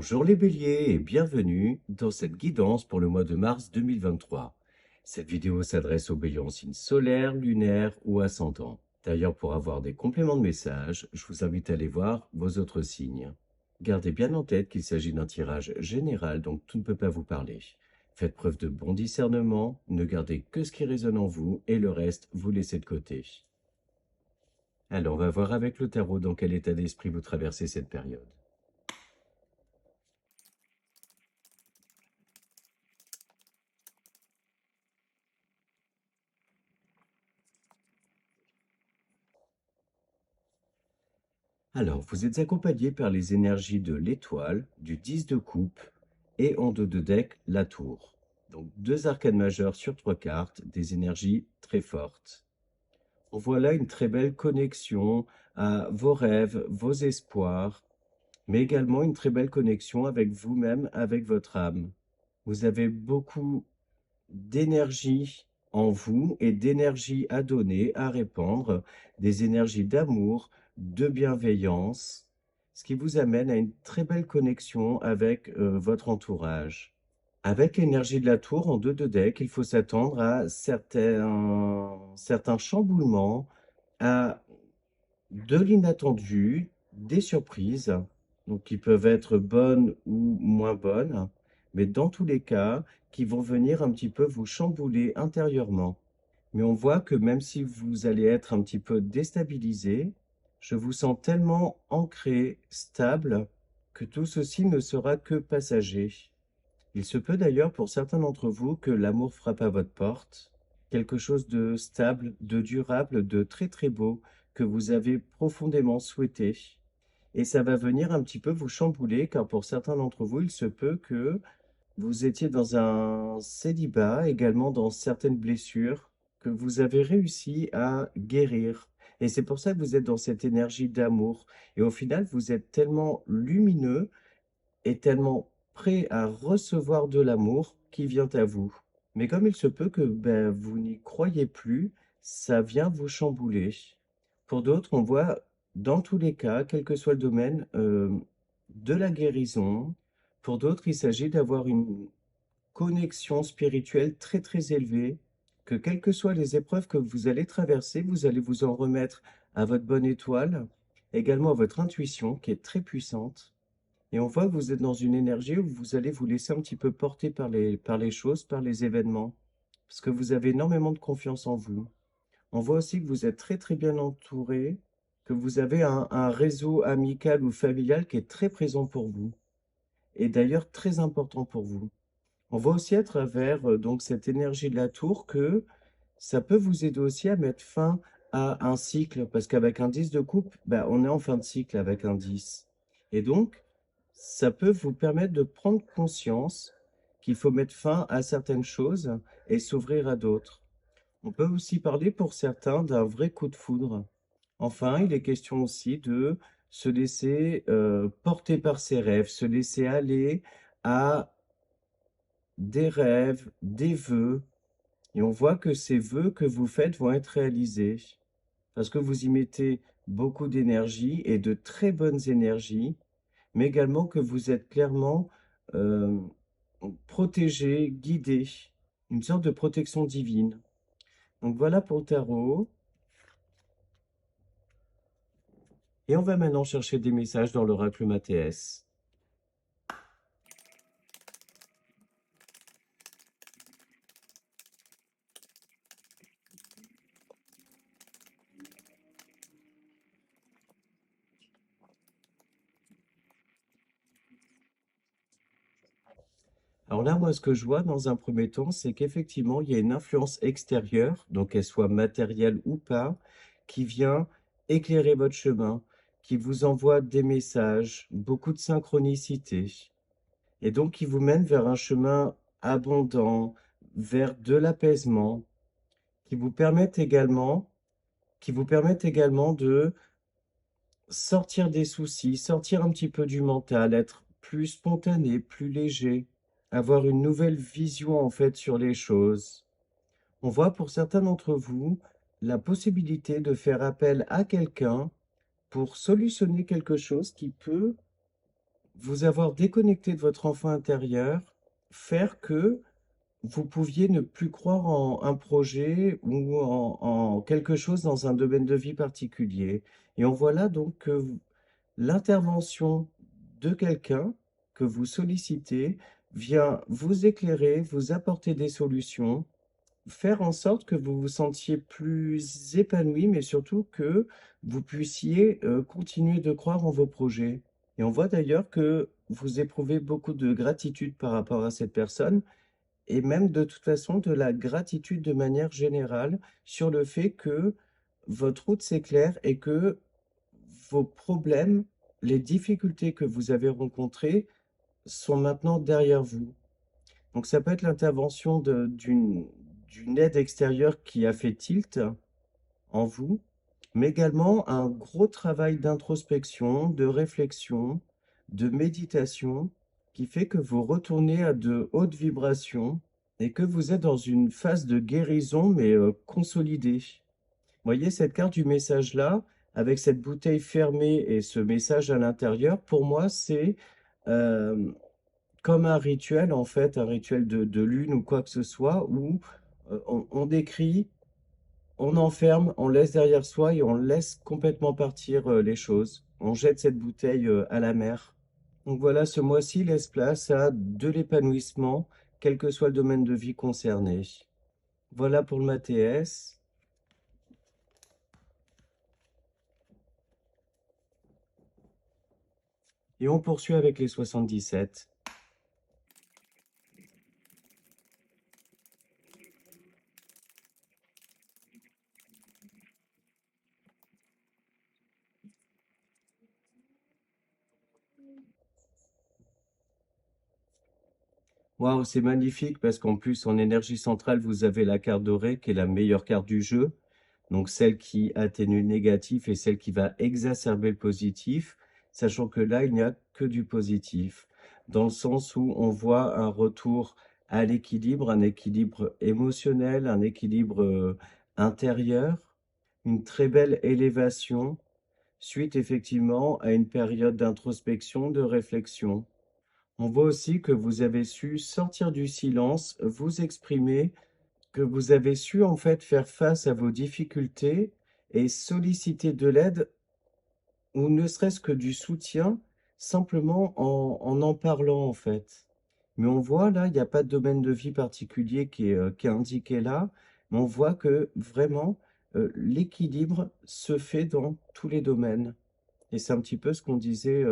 Bonjour les béliers et bienvenue dans cette guidance pour le mois de mars 2023. Cette vidéo s'adresse aux béliers en signe solaire, lunaire ou ascendant. D'ailleurs, pour avoir des compléments de messages, je vous invite à aller voir vos autres signes. Gardez bien en tête qu'il s'agit d'un tirage général, donc tout ne peut pas vous parler. Faites preuve de bon discernement, ne gardez que ce qui résonne en vous et le reste, vous laissez de côté. Alors, on va voir avec le tarot dans quel état d'esprit vous traversez cette période. Alors, vous êtes accompagné par les énergies de l'étoile, du 10 de coupe et en dos de deck, la tour. Donc, deux arcanes majeures sur trois cartes, des énergies très fortes. On voit là une très belle connexion à vos rêves, vos espoirs, mais également une très belle connexion avec vous-même, avec votre âme. Vous avez beaucoup d'énergie en vous et d'énergie à donner, à répandre, des énergies d'amour, de bienveillance, ce qui vous amène à une très belle connexion avec votre entourage. Avec l'énergie de la tour en 2 de deck, il faut s'attendre à certains chamboulements, à de l'inattendu, des surprises, donc qui peuvent être bonnes ou moins bonnes, mais dans tous les cas, qui vont venir un petit peu vous chambouler intérieurement. Mais on voit que même si vous allez être un petit peu déstabilisé, je vous sens tellement ancré, stable, que tout ceci ne sera que passager. Il se peut d'ailleurs pour certains d'entre vous que l'amour frappe à votre porte, quelque chose de stable, de durable, de très très beau, que vous avez profondément souhaité. Et ça va venir un petit peu vous chambouler, car pour certains d'entre vous, il se peut que vous étiez dans un célibat, également dans certaines blessures, que vous avez réussi à guérir. Et c'est pour ça que vous êtes dans cette énergie d'amour. Et au final, vous êtes tellement lumineux est tellement prêt à recevoir de l'amour qui vient à vous. Mais comme il se peut que vous n'y croyez plus, ça vient vous chambouler. Pour d'autres, on voit dans tous les cas, quel que soit le domaine, de la guérison. Pour d'autres, il s'agit d'avoir une connexion spirituelle très très élevée, que quelles que soient les épreuves que vous allez traverser, vous allez vous en remettre à votre bonne étoile, également à votre intuition qui est très puissante. Et on voit que vous êtes dans une énergie où vous allez vous laisser un petit peu porter par les choses, par les événements, parce que vous avez énormément de confiance en vous. On voit aussi que vous êtes très très bien entouré, que vous avez un réseau amical ou familial qui est très présent pour vous, et d'ailleurs très important pour vous. On voit aussi à travers donc cette énergie de la tour que ça peut vous aider aussi à mettre fin à un cycle, parce qu'avec un 10 de coupe, on est en fin de cycle avec un 10. Et donc, ça peut vous permettre de prendre conscience qu'il faut mettre fin à certaines choses et s'ouvrir à d'autres. On peut aussi parler pour certains d'un vrai coup de foudre. Enfin, il est question aussi de se laisser porter par ses rêves, se laisser aller à des rêves, des vœux, et on voit que ces vœux que vous faites vont être réalisés parce que vous y mettez beaucoup d'énergie et de très bonnes énergies, mais également que vous êtes clairement euh, protégé, guidé, une sorte de protection divine. Donc voilà pour le tarot. Et on va maintenant chercher des messages dans l'oracle Mathéès. Alors là, moi, ce que je vois dans un premier temps, c'est qu'effectivement, il y a une influence extérieure, donc qu'elle soit matérielle ou pas, qui vient éclairer votre chemin, qui vous envoie des messages, beaucoup de synchronicité, et donc qui vous mène vers un chemin abondant, vers de l'apaisement, qui vous permettent également, qui vous permettent également de sortir des soucis, sortir un petit peu du mental, être plus spontané, plus léger, avoir une nouvelle vision en fait sur les choses. On voit pour certains d'entre vous la possibilité de faire appel à quelqu'un pour solutionner quelque chose qui peut vous avoir déconnecté de votre enfant intérieur, faire que vous pouviez ne plus croire en un projet ou en quelque chose dans un domaine de vie particulier. Et on voit là donc que l'intervention de quelqu'un que vous sollicitez vient vous éclairer, vous apporter des solutions, faire en sorte que vous vous sentiez plus épanoui, mais surtout que vous puissiez continuer de croire en vos projets. Et on voit d'ailleurs que vous éprouvez beaucoup de gratitude par rapport à cette personne et même de toute façon de la gratitude de manière générale sur le fait que votre route s'éclaire et que vos problèmes, les difficultés que vous avez rencontrées sont maintenant derrière vous. Donc ça peut être l'intervention d'une aide extérieure qui a fait tilt en vous, mais également un gros travail d'introspection, de réflexion, de méditation qui fait que vous retournez à de hautes vibrations et que vous êtes dans une phase de guérison, mais consolidée. Vous voyez cette carte du message là, avec cette bouteille fermée et ce message à l'intérieur, pour moi, c'est euh, comme un rituel, en fait, un rituel de lune ou quoi que ce soit, où on décrit, on enferme, on laisse derrière soi et on laisse complètement partir les choses. On jette cette bouteille à la mer. Donc voilà, ce mois-ci laisse place à de l'épanouissement, quel que soit le domaine de vie concerné. Voilà pour le MATS. Et on poursuit avec les 77. Waouh, c'est magnifique parce qu'en plus, en énergie centrale, vous avez la carte dorée qui est la meilleure carte du jeu. Donc celle qui atténue le négatif et celle qui va exacerber le positif, sachant que là, il n'y a que du positif, dans le sens où on voit un retour à l'équilibre, un équilibre émotionnel, un équilibre intérieur, une très belle élévation, suite effectivement à une période d'introspection, de réflexion. On voit aussi que vous avez su sortir du silence, vous exprimer, que vous avez su en fait faire face à vos difficultés et solliciter de l'aide ou ne serait-ce que du soutien simplement en parlant en fait. Mais on voit là, il n'y a pas de domaine de vie particulier qui est indiqué là, mais on voit que vraiment l'équilibre se fait dans tous les domaines. Et c'est un petit peu ce qu'on disait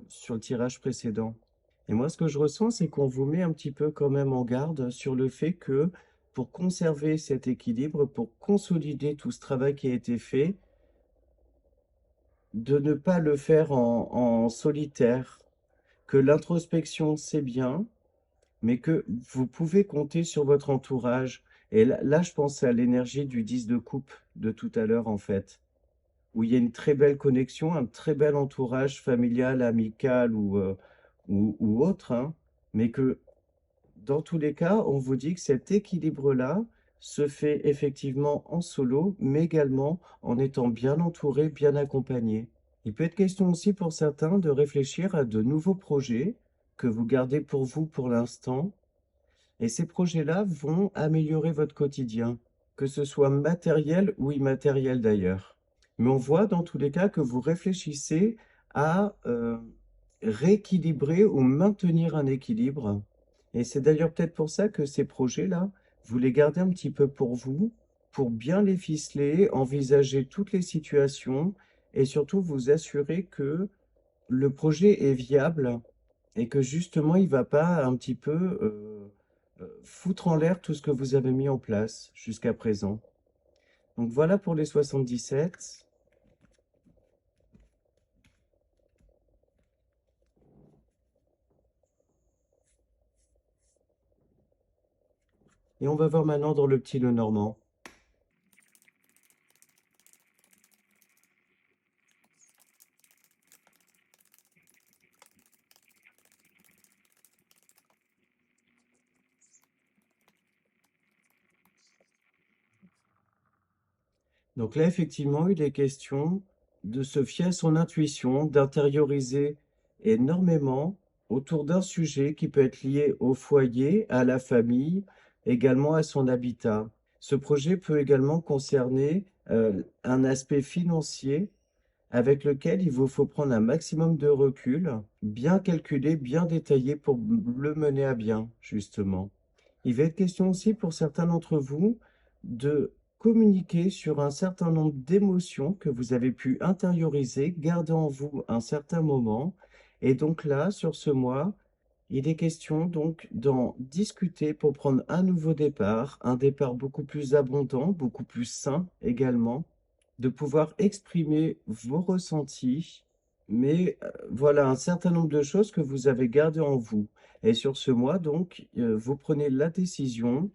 sur le tirage précédent. Et moi, ce que je ressens, c'est qu'on vous met un petit peu quand même en garde sur le fait que pour conserver cet équilibre, pour consolider tout ce travail qui a été fait, de ne pas le faire en solitaire, que l'introspection, c'est bien, mais que vous pouvez compter sur votre entourage. Et là, je pense à l'énergie du 10 de coupe de tout à l'heure, en fait, où il y a une très belle connexion, un très bel entourage familial, amical ou autre, hein, mais que dans tous les cas, on vous dit que cet équilibre-là se fait effectivement en solo, mais également en étant bien entouré, bien accompagné. Il peut être question aussi pour certains de réfléchir à de nouveaux projets que vous gardez pour vous pour l'instant, et ces projets-là vont améliorer votre quotidien, que ce soit matériel ou immatériel d'ailleurs. Mais on voit dans tous les cas que vous réfléchissez à rééquilibrer ou maintenir un équilibre. Et c'est d'ailleurs peut-être pour ça que ces projets-là, vous les gardez un petit peu pour vous, pour bien les ficeler, envisager toutes les situations et surtout vous assurer que le projet est viable et que justement il ne va pas un petit peu foutre en l'air tout ce que vous avez mis en place jusqu'à présent. Donc voilà pour les 77. Et on va voir maintenant dans le petit Lenormand. Donc là, effectivement, il est question de se fier à son intuition, d'intérioriser énormément autour d'un sujet qui peut être lié au foyer, à la famille, également à son habitat. Ce projet peut également concerner un aspect financier avec lequel il vous faut prendre un maximum de recul, bien calculé, bien détaillé pour le mener à bien, justement. Il va être question aussi pour certains d'entre vous de communiquer sur un certain nombre d'émotions que vous avez pu intérioriser, garder en vous un certain moment. Et donc là, sur ce mois, il est question donc d'en discuter pour prendre un nouveau départ, un départ beaucoup plus abondant, beaucoup plus sain également, de pouvoir exprimer vos ressentis, mais voilà un certain nombre de choses que vous avez gardées en vous. Et sur ce mois, donc, vous prenez la décision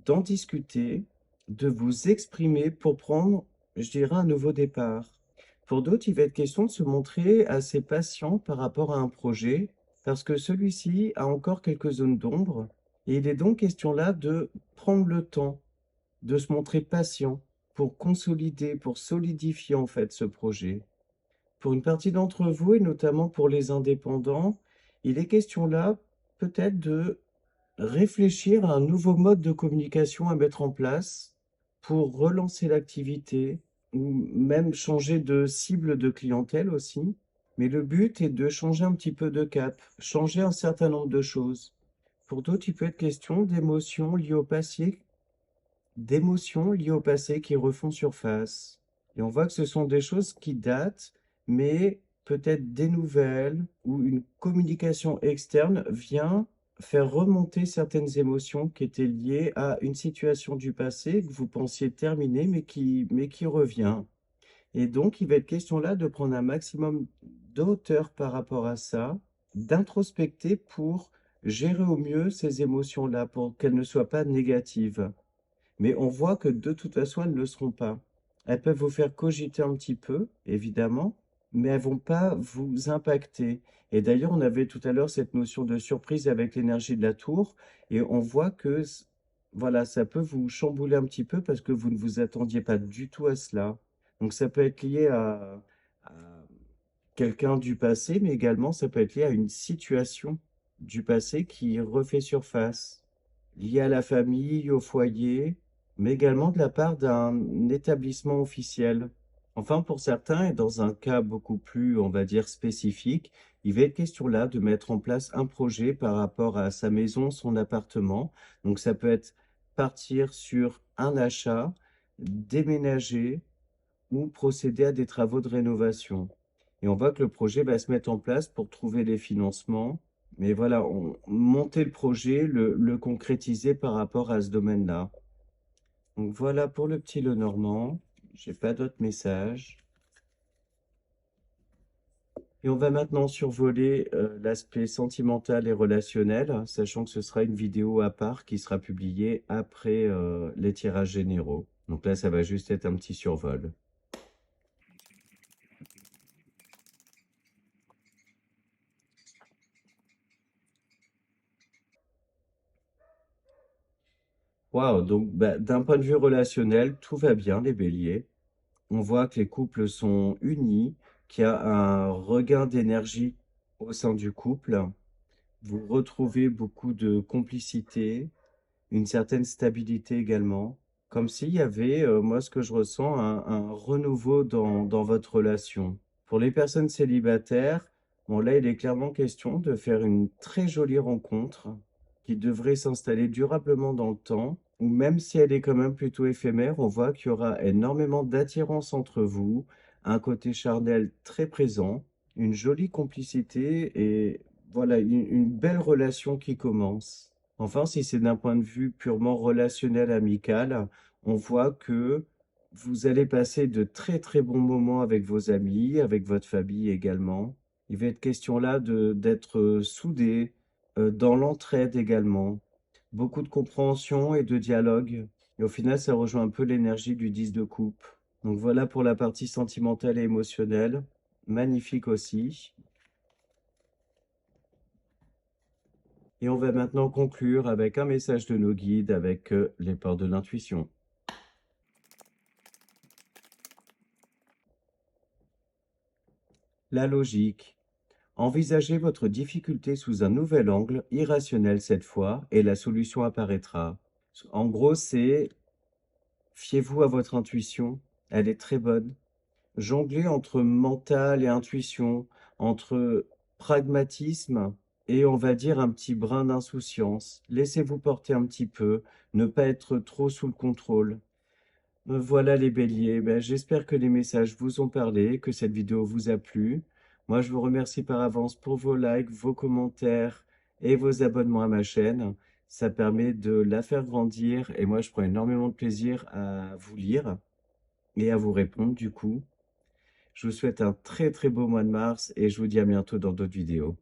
d'en discuter, de vous exprimer pour prendre, je dirais, un nouveau départ. Pour d'autres, il va être question de se montrer assez patient par rapport à un projet, parce que celui-ci a encore quelques zones d'ombre, et il est donc question là de prendre le temps, de se montrer patient pour consolider, pour solidifier en fait ce projet. Pour une partie d'entre vous, et notamment pour les indépendants, il est question là peut-être de réfléchir à un nouveau mode de communication à mettre en place pour relancer l'activité ou même changer de cible de clientèle aussi. Mais le but est de changer un petit peu de cap, changer un certain nombre de choses. Pour d'autres, il peut être question d'émotions liées au passé qui refont surface. Et on voit que ce sont des choses qui datent, mais peut-être des nouvelles ou une communication externe vient faire remonter certaines émotions qui étaient liées à une situation du passé que vous pensiez terminée, mais qui revient. Et donc, il va être question là de prendre un maximum de hauteur par rapport à ça, d'introspecter pour gérer au mieux ces émotions-là, pour qu'elles ne soient pas négatives. Mais on voit que de toute façon, elles ne le seront pas. Elles peuvent vous faire cogiter un petit peu, évidemment, mais elles vont pas vous impacter. Et d'ailleurs, on avait tout à l'heure cette notion de surprise avec l'énergie de la tour, et on voit que, voilà, ça peut vous chambouler un petit peu parce que vous ne vous attendiez pas du tout à cela. Donc ça peut être lié à quelqu'un du passé, mais également ça peut être lié à une situation du passé qui refait surface, liée à la famille, au foyer, mais également de la part d'un établissement officiel. Enfin, pour certains, et dans un cas beaucoup plus, on va dire, spécifique, il va être question là de mettre en place un projet par rapport à sa maison, son appartement. Donc ça peut être partir sur un achat, déménager, ou procéder à des travaux de rénovation. Et on voit que le projet va se mettre en place pour trouver les financements. Mais voilà, monter le projet, le concrétiser par rapport à ce domaine-là. Donc voilà pour le petit Lenormand. J'ai pas d'autres messages. Et on va maintenant survoler l'aspect sentimental et relationnel, sachant que ce sera une vidéo à part qui sera publiée après les tirages généraux. Donc là, ça va juste être un petit survol. Waouh, donc bah, d'un point de vue relationnel, tout va bien, les béliers. On voit que les couples sont unis, qu'il y a un regain d'énergie au sein du couple. Vous retrouvez beaucoup de complicité, une certaine stabilité également. Comme s'il y avait, moi ce que je ressens, un renouveau dans votre relation. Pour les personnes célibataires, bon là il est clairement question de faire une très jolie rencontre qui devrait s'installer durablement dans le temps, ou même si elle est quand même plutôt éphémère, on voit qu'il y aura énormément d'attirance entre vous, un côté charnel très présent, une jolie complicité et voilà, une belle relation qui commence. Enfin, si c'est d'un point de vue purement relationnel, amical, on voit que vous allez passer de très très bons moments avec vos amis, avec votre famille également. Il va être question là d'être soudés, dans l'entraide également. Beaucoup de compréhension et de dialogue. Et au final, ça rejoint un peu l'énergie du 10 de coupe. Donc voilà pour la partie sentimentale et émotionnelle. Magnifique aussi. Et on va maintenant conclure avec un message de nos guides avec les portes de l'intuition. La logique. Envisagez votre difficulté sous un nouvel angle, irrationnel cette fois, et la solution apparaîtra. En gros, c'est fiez-vous à votre intuition, elle est très bonne. Jonglez entre mental et intuition, entre pragmatisme et on va dire un petit brin d'insouciance. Laissez-vous porter un petit peu, ne pas être trop sous le contrôle. Voilà les béliers, ben, j'espère que les messages vous ont parlé, que cette vidéo vous a plu. Moi, je vous remercie par avance pour vos likes, vos commentaires et vos abonnements à ma chaîne. Ça permet de la faire grandir et moi, je prends énormément de plaisir à vous lire et à vous répondre du coup. Je vous souhaite un très très beau mois de mars et je vous dis à bientôt dans d'autres vidéos.